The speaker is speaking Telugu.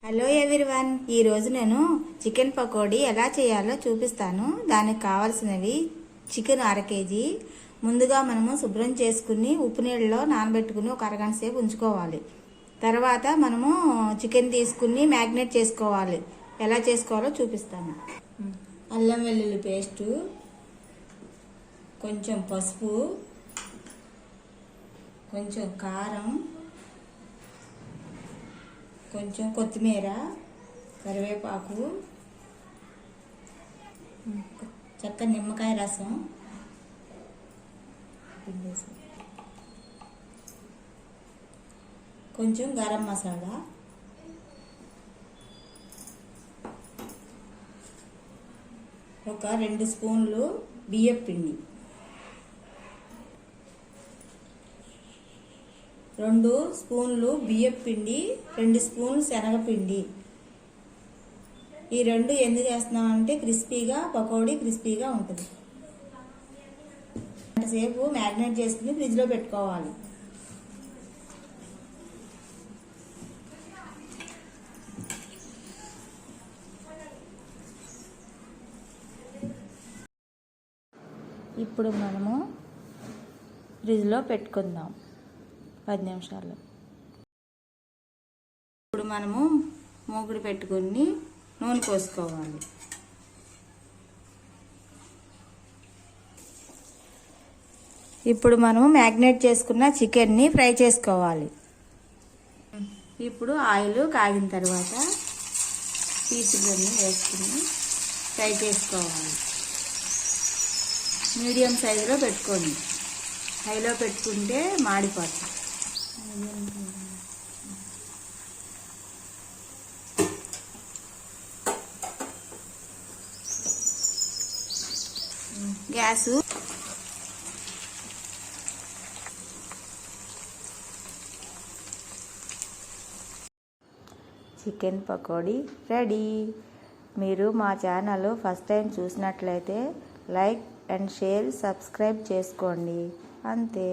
హలో ఎవ్రీవన్, ఈరోజు నేను చికెన్ పకోడీ ఎలా చేయాలో చూపిస్తాను. దానికి కావాల్సినవి చికెన్ 1/2 కేజీ. ముందుగా మనము శుభ్రం చేసుకుని ఉప్పు నీళ్ళలో నానబెట్టుకుని ఒక అరగంట సేపు ఉంచుకోవాలి. తర్వాత మనము చికెన్ తీసుకుని మ్యాగ్నేట్ చేసుకోవాలి. ఎలా చేసుకోవాలో చూపిస్తాను. అల్లం వెల్లుల్లి పేస్టు, కొంచెం పసుపు, కొంచెం కారం, కొంచెం కొత్తిమీర, కరివేపాకు, చక్కని నిమ్మకాయ రసం, కొంచెం గరం మసాలా, ఒక 2 స్పూన్లు బియ్యపు పిండి, 2 స్పూన్లు బియ్యపు పిండి, 2 స్పూన్లు శనగపిండి. ఈ 2 ఎందుకు వేస్తున్నామంటే క్రిస్పీగా పకోడీ క్రిస్పీగా ఉంటుంది. గంటసేపు మ్యాగ్నేట్ చేసుకుని ఫ్రిడ్జ్లో పెట్టుకోవాలి. ఇప్పుడు మనము ఫ్రిడ్జ్లో పెట్టుకుందాం 10 నిమిషాలు. ఇప్పుడు మనము మూకుడు పెట్టుకుని నూనె పోసుకోవాలి. ఇప్పుడు మనము మ్యాగ్నేట్ చేసుకున్న చికెన్ని ఫ్రై చేసుకోవాలి. ఇప్పుడు ఆయిల్ కాగిన తర్వాత పీసులన్నీ వేసుకుని ఫ్రై చేసుకోవాలి. మీడియం సైజులో పెట్టుకోండి, హైలో పెట్టుకుంటే మాడిపోతుంది. Gas chicken pakodi ready. మీరు మా ఛానల్ ఫస్ట్ టైం చూసినట్లయితే లైక్ అండ్ షేర్, సబ్స్క్రైబ్ చేసుకోండి. అంతే.